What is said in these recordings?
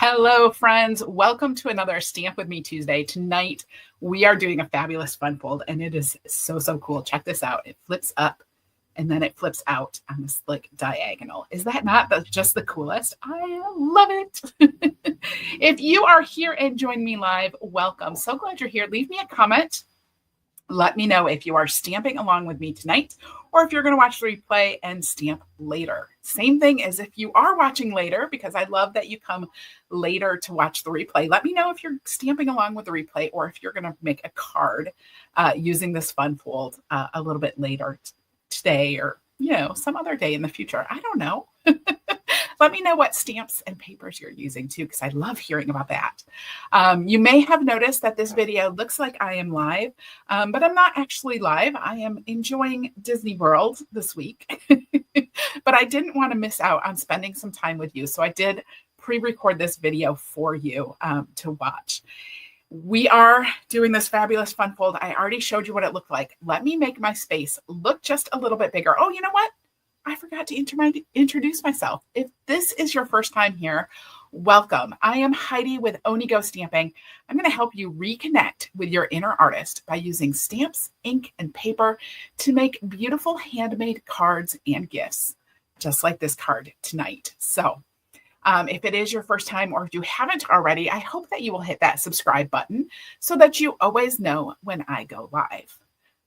Hello, friends. Welcome to another Stamp With Me Tuesday. Tonight, we are doing a fabulous fun fold, and it is so cool. Check this out. It flips up, and then it flips out on this like diagonal. Is that not just the coolest? I love it. If you are here and join me live, welcome. So glad you're here. Leave me a comment. Let me know if you are stamping along with me tonight or if you're going to watch the replay and stamp later. Same thing as if you are watching later, because I love that you come later to watch the replay. Let me know if you're stamping along with the replay or if you're going to make a card using this fun fold a little bit later today or, some other day in the future. I don't know. Let me know what stamps and papers you're using too, because I love hearing about that. You may have noticed that this video looks like I am live, but I'm not actually live. I am enjoying Disney World this week, but I didn't want to miss out on spending some time with you. So I did pre-record this video for you to watch. We are doing this fabulous fun fold. I already showed you what it looked like. Let me make my space look just a little bit bigger. Oh, you know what? I forgot to introduce myself. If this is your first time here, welcome. I am Heidi with Onigo Stamping. I'm going to help you reconnect with your inner artist by using stamps, ink, and paper to make beautiful handmade cards and gifts, just like this card tonight. So if it is your first time or if you haven't already, I hope that you will hit that subscribe button so that you always know when I go live.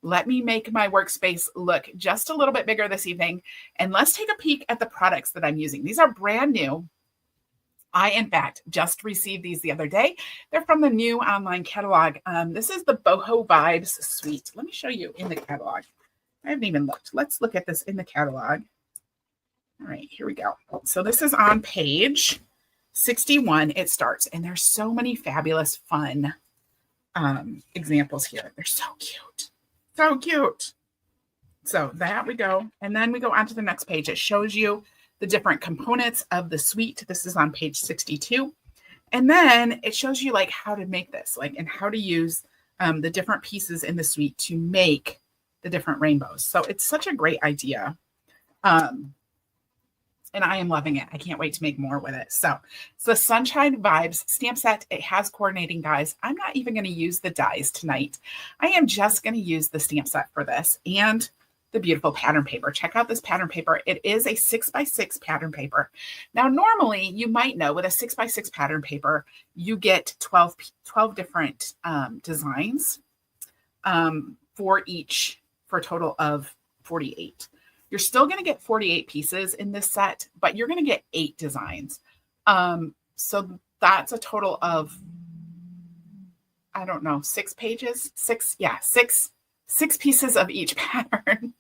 Let me make my workspace look just a little bit bigger this evening. And let's take a peek at the products that I'm using. These are brand new. I, in fact, just received these the other day. They're from the new online catalog. This is the Boho Vibes suite. Let me show you in the catalog. I haven't even looked. Let's look at this in the catalog. All right, here we go. So this is on page 61. It starts, and there's so many fabulous, fun examples here. They're so cute. So cute. So that we go. And then we go on to the next page. It shows you the different components of the suite. This is on page 62. And then it shows you like how to make this, and how to use the different pieces in the suite to make the different rainbows. So it's such a great idea. And I am loving it. I can't wait to make more with it. So it's the Sunshine Vibes stamp set. It has coordinating dies. I'm not even going to use the dies tonight. I am just going to use the stamp set for this and the beautiful pattern paper. Check out this pattern paper. It is a 6x6 pattern paper. Now, normally, you might know with a 6x6 pattern paper, you get 12 different designs for a total of 48. You're still going to get 48 pieces in this set, but you're going to get 8 designs. So that's a total of, I don't know, 6 pages, 6 pieces of each pattern.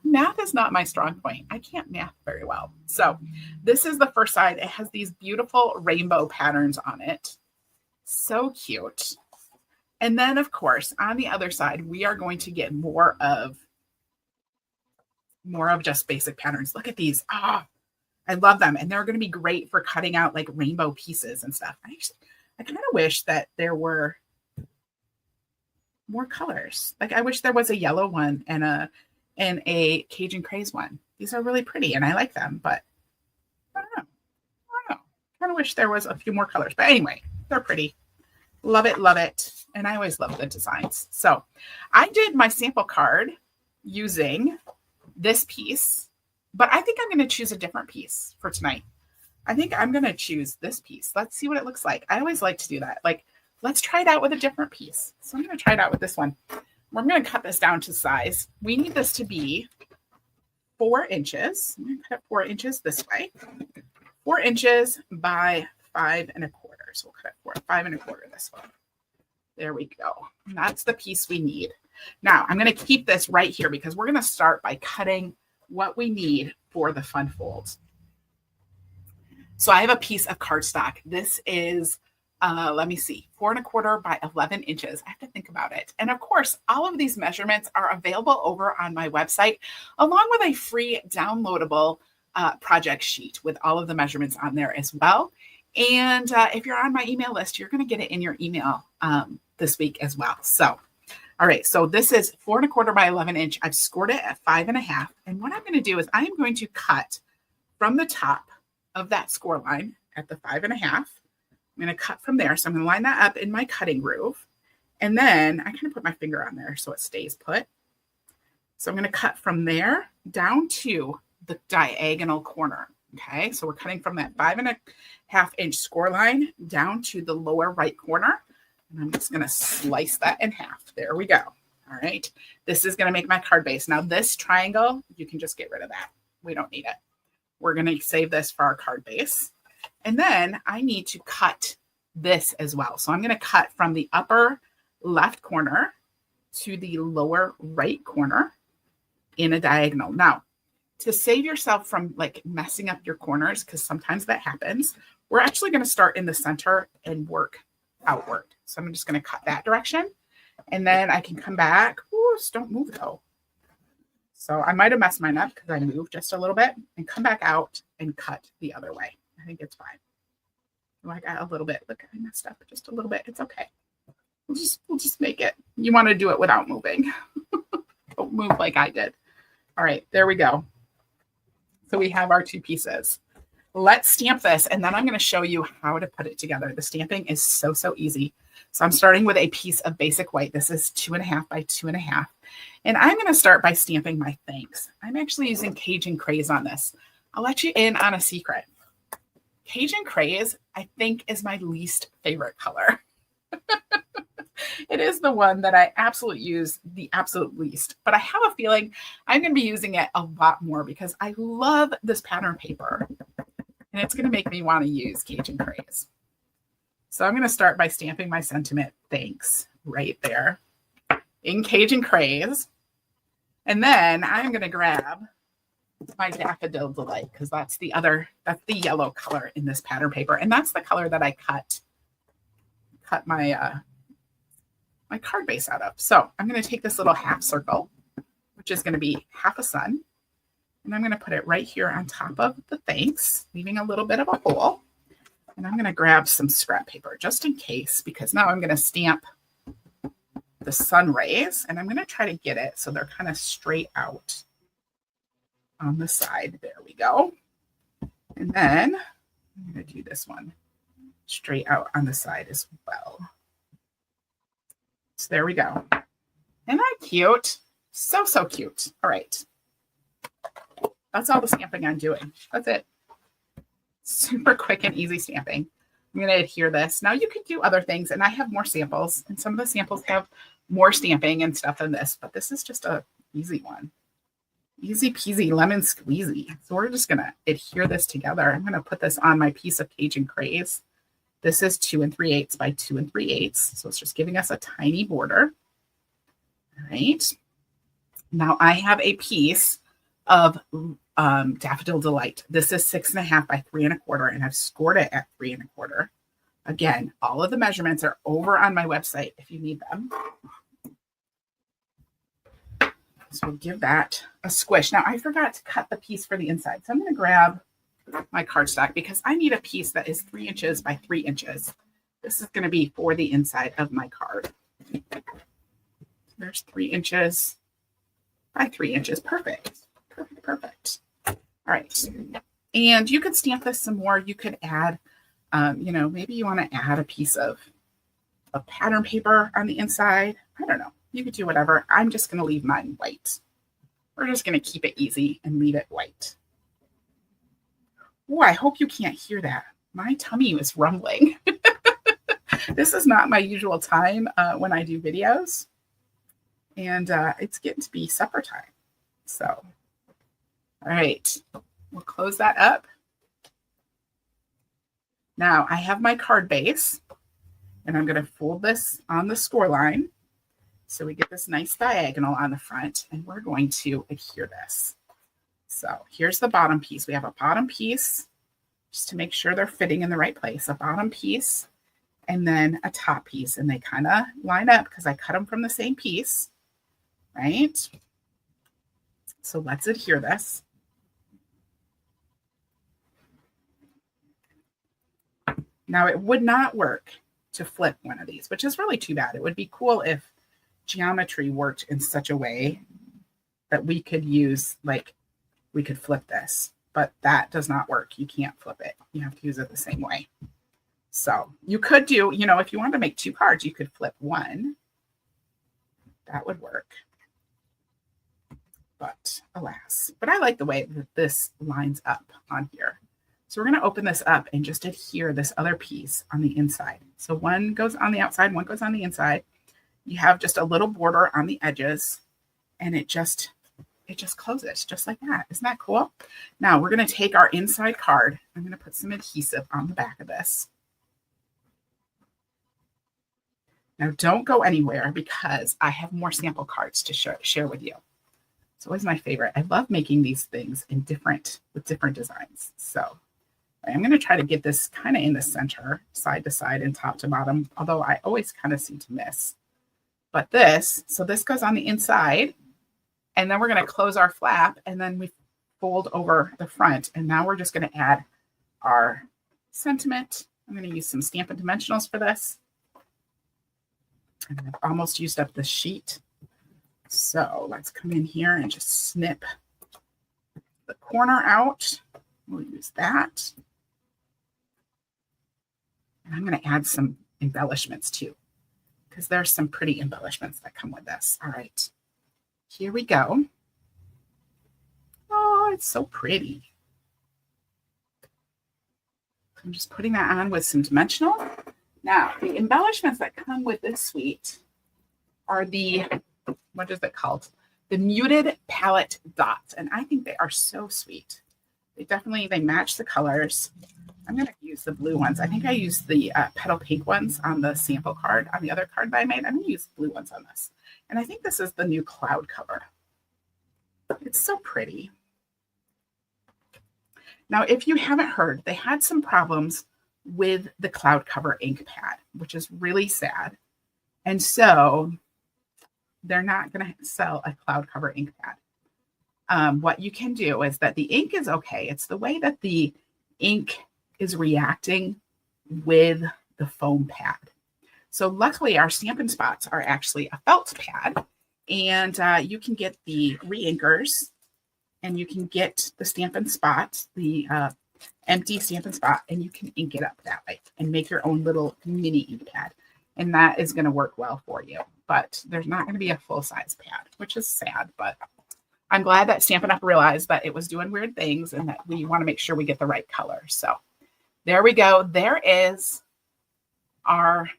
Math is not my strong point. I can't math very well. So this is the first side. It has these beautiful rainbow patterns on it. So cute. And then, of course, on the other side, we are going to get more of just basic patterns. Look at these. I love them. And they're going to be great for cutting out like rainbow pieces and stuff. I kind of wish that there were more colors. Like I wish there was a yellow one and a Cajun Craze one. These are really pretty and I like them, but I don't know. I kind of wish there was a few more colors, but anyway, they're pretty. Love it. Love it. And I always love the designs. So I did my sample card using this piece, but I think I'm going to choose a different piece for tonight. I think I'm going to choose this piece. Let's see what it looks like. I always like to do that. Like, let's try it out with a different piece. So I'm going to try it out with this one. I'm going to cut this down to size. We need this to be 4 inches. I'm going to cut it 4 inches this way. 4 inches by 5 1/4. So we'll cut it 5 1/4 this way. There we go. And that's the piece we need. Now, I'm going to keep this right here because we're going to start by cutting what we need for the fun fold. So I have a piece of cardstock. This is, let me see, 4 1/4 by 11 inches. I have to think about it. And of course, all of these measurements are available over on my website, along with a free downloadable project sheet with all of the measurements on there as well. And if you're on my email list, you're going to get it in your email this week as well. So all right, so this is 4 1/4 by 11 inch. I've scored it at 5 1/2. And what I'm going to do is I am going to cut from the top of that score line at the 5 1/2 I'm going to cut from there. So I'm going to line that up in my cutting groove. And then I kind of put my finger on there so it stays put. So I'm going to cut from there down to the diagonal corner. Okay, so we're cutting from that 5.5 inch score line down to the lower right corner. And I'm just going to slice that in half. There we go. All right, this is going to make my card base. Now this triangle, you can just get rid of that. We don't need it. We're going to save this for our card base. And then I need to cut this as well. So I'm going to cut from the upper left corner to the lower right corner in a diagonal. Now, to save yourself from like messing up your corners, because sometimes that happens, we're actually going to start in the center and work outward. So I'm just going to cut that direction. And then I can come back. Ooh, don't move though. So I might have messed mine up because I moved just a little bit, and come back out and cut the other way. I think it's fine. Oh, I got a little bit. Look, I messed up just a little bit. It's okay. We'll just make it. You want to do it without moving. Don't move like I did. All right, there we go. So we have our two pieces. Let's stamp this, and then I'm going to show you how to put it together. The stamping is so easy. So I'm starting with a piece of basic white. This is 2.5 by 2.5. And I'm going to start by stamping my thanks. I'm actually using Cajun Craze on this. I'll let you in on a secret. Cajun Craze, I think, is my least favorite color. It is the one that I absolutely use the absolute least, but I have a feeling I'm going to be using it a lot more because I love this pattern paper, and it's going to make me want to use Cajun Craze. So I'm going to start by stamping my sentiment thanks right there in Cajun Craze. And then I'm going to grab my Daffodil Delight because that's the yellow color in this pattern paper. And that's the color that I cut my my card base out of. So I'm going to take this little half circle, which is going to be half a sun, and I'm going to put it right here on top of the thanks, leaving a little bit of a hole. And I'm going to grab some scrap paper just in case, because now I'm going to stamp the sun rays, and I'm going to try to get it so they're kind of straight out on the side. There we go. And then I'm going to do this one straight out on the side as well. So there we go. Isn't that cute? So cute. All right. That's all the stamping I'm doing. That's it. Super quick and easy stamping. I'm going to adhere this. Now you could do other things, and I have more samples, and some of the samples have more stamping and stuff than this, but this is just a easy one. Easy peasy lemon squeezy. So we're just going to adhere this together. I'm going to put this on my piece of Cajun Craze. This is 2 3/8 by 2 3/8. So it's just giving us a tiny border. All right. Now I have a piece of Daffodil Delight. This is 6.5 by 3 1/4, and I've scored it at 3 1/4. Again, all of the measurements are over on my website if you need them. So we'll give that a squish. Now I forgot to cut the piece for the inside. So I'm going to grab my cardstock because I need a piece that is 3 inches by 3 inches. This is going to be for the inside of my card. There's 3 inches by 3 inches. Perfect. Perfect. All right. And you could stamp this some more. You could add, maybe you want to add a piece of pattern paper on the inside. I don't know. You could do whatever. I'm just going to leave mine white. We're just going to keep it easy and leave it white. Oh, I hope you can't hear that. My tummy is rumbling. This is not my usual time when I do videos. And it's getting to be supper time. So, all right. We'll close that up. Now I have my card base, and I'm going to fold this on the score line. So we get this nice diagonal on the front, and we're going to adhere this. So here's the bottom piece. We have a bottom piece just to make sure they're fitting in the right place, a bottom piece, and then a top piece. And they kind of line up because I cut them from the same piece, right? So let's adhere this. Now it would not work to flip one of these, which is really too bad. It would be cool if geometry worked in such a way that we could use, like, we could flip this, but that does not work. You can't flip it. You have to use it the same way. So you could do, if you wanted to make 2 cards, you could flip one. That would work. But alas, but I like the way that this lines up on here. So we're going to open this up and just adhere this other piece on the inside. So one goes on the outside, one goes on the inside. You have just a little border on the edges, and it just closes just like that. Isn't that cool? Now we're going to take our inside card. I'm going to put some adhesive on the back of this. Now don't go anywhere because I have more sample cards to share with you. It's always my favorite. I love making these things with different designs. So I'm going to try to get this kind of in the center, side to side and top to bottom, although I always kind of seem to miss. But this goes on the inside, and then we're going to close our flap, and then we fold over the front. And now we're just going to add our sentiment. I'm going to use some Stampin' Dimensionals for this. And I've almost used up the sheet. So let's come in here and just snip the corner out. We'll use that. And I'm going to add some embellishments too, because there's some pretty embellishments that come with this. All right, here we go. Oh, it's so pretty. I'm just putting that on with some dimensional. Now, the embellishments that come with this suite are the, what is it called? The muted palette dots. And I think they are so sweet. They match the colors. I'm going to use the blue ones. I think I used the petal pink ones on the sample card, on the other card that I made. I'm going to use the blue ones on this. And I think this is the new cloud cover. It's so pretty. Now, if you haven't heard, they had some problems with the cloud cover ink pad, which is really sad. And so they're not going to sell a cloud cover ink pad. What you can do is that the ink is okay. It's the way that the ink is reacting with the foam pad. So luckily our Stampin' Spots are actually a felt pad, and you can get the re-inkers, and you can get the Stampin' Spot, the empty Stampin' Spot, and you can ink it up that way and make your own little mini ink pad. And that is going to work well for you. But there's not going to be a full-size pad, which is sad. But I'm glad that Stampin' Up! Realized that it was doing weird things and that we want to make sure we get the right color. So there we go. There is our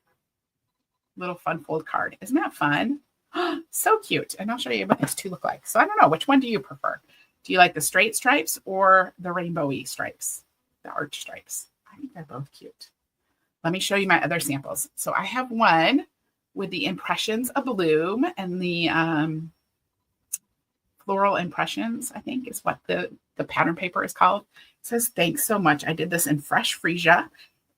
little fun fold card. Isn't that fun? So cute. And I'll show you what these two look like. So I don't know. Which one do you prefer? Do you like the straight stripes or the rainbowy stripes, the arch stripes? I think they're both cute. Let me show you my other samples. So I have one with the impressions of bloom and the floral impressions, I think is what the pattern paper is called. It says, thanks so much. I did this in Fresh Freesia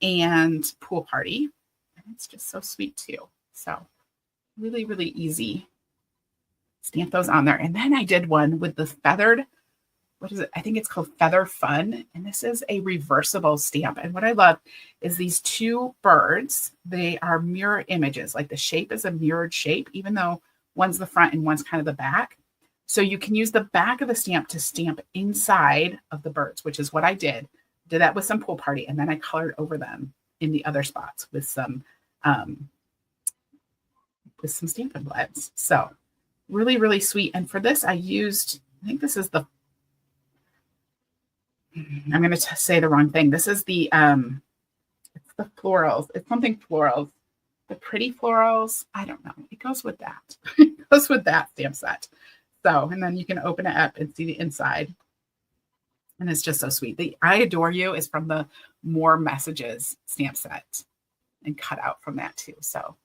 and Pool Party. And it's just so sweet too. So really, really easy. Stamp those on there. And then I did one with the feathered, what is it? I think it's called Feather Fun. And this is a reversible stamp. And what I love is these two birds. They are mirror images. Like the shape is a mirrored shape, even though one's the front and one's kind of the back. So you can use the back of the stamp to stamp inside of the birds, which is what I did. Did that with some Pool Party. And then I colored over them in the other spots with some Stampin' Blends. So really, really sweet. And for this, I used, I think this is the, I'm going to say the wrong thing. This is the, it's the florals. It's something florals. The pretty florals. I don't know. It goes with that. It goes with that stamp set. So, and then you can open it up and see the inside. And it's just so sweet. The I Adore You is from the More Messages stamp set and cut out from that too. So,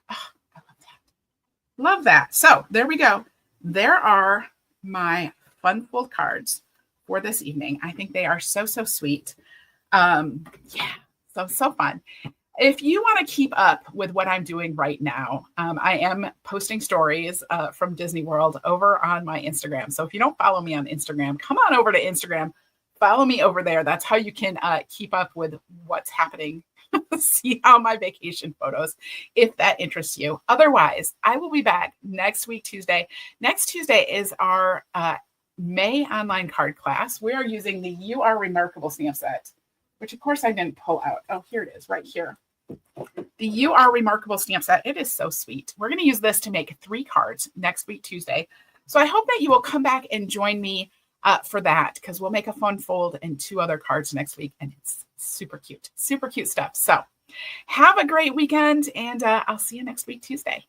I love that. Love that. So there we go. There are my fun fold cards for this evening. I think they are so, so sweet. Yeah, so fun. If you want to keep up with what I'm doing right now, I am posting stories from Disney World over on my Instagram. So if you don't follow me on Instagram, come on over to Instagram. Follow me over there. That's how you can keep up with what's happening. See all my vacation photos if that interests you. Otherwise, I will be back next week, Tuesday. Next Tuesday is our May online card class. We are using the You Are Remarkable stamp set. which of course I didn't pull out. Oh, here it is right here. The You Are Remarkable stamp set. It is so sweet. We're going to use this to make 3 cards next week, Tuesday. So I hope that you will come back and join me for that, because we'll make a fun fold and 2 other cards next week. And it's super cute stuff. So have a great weekend, and I'll see you next week, Tuesday.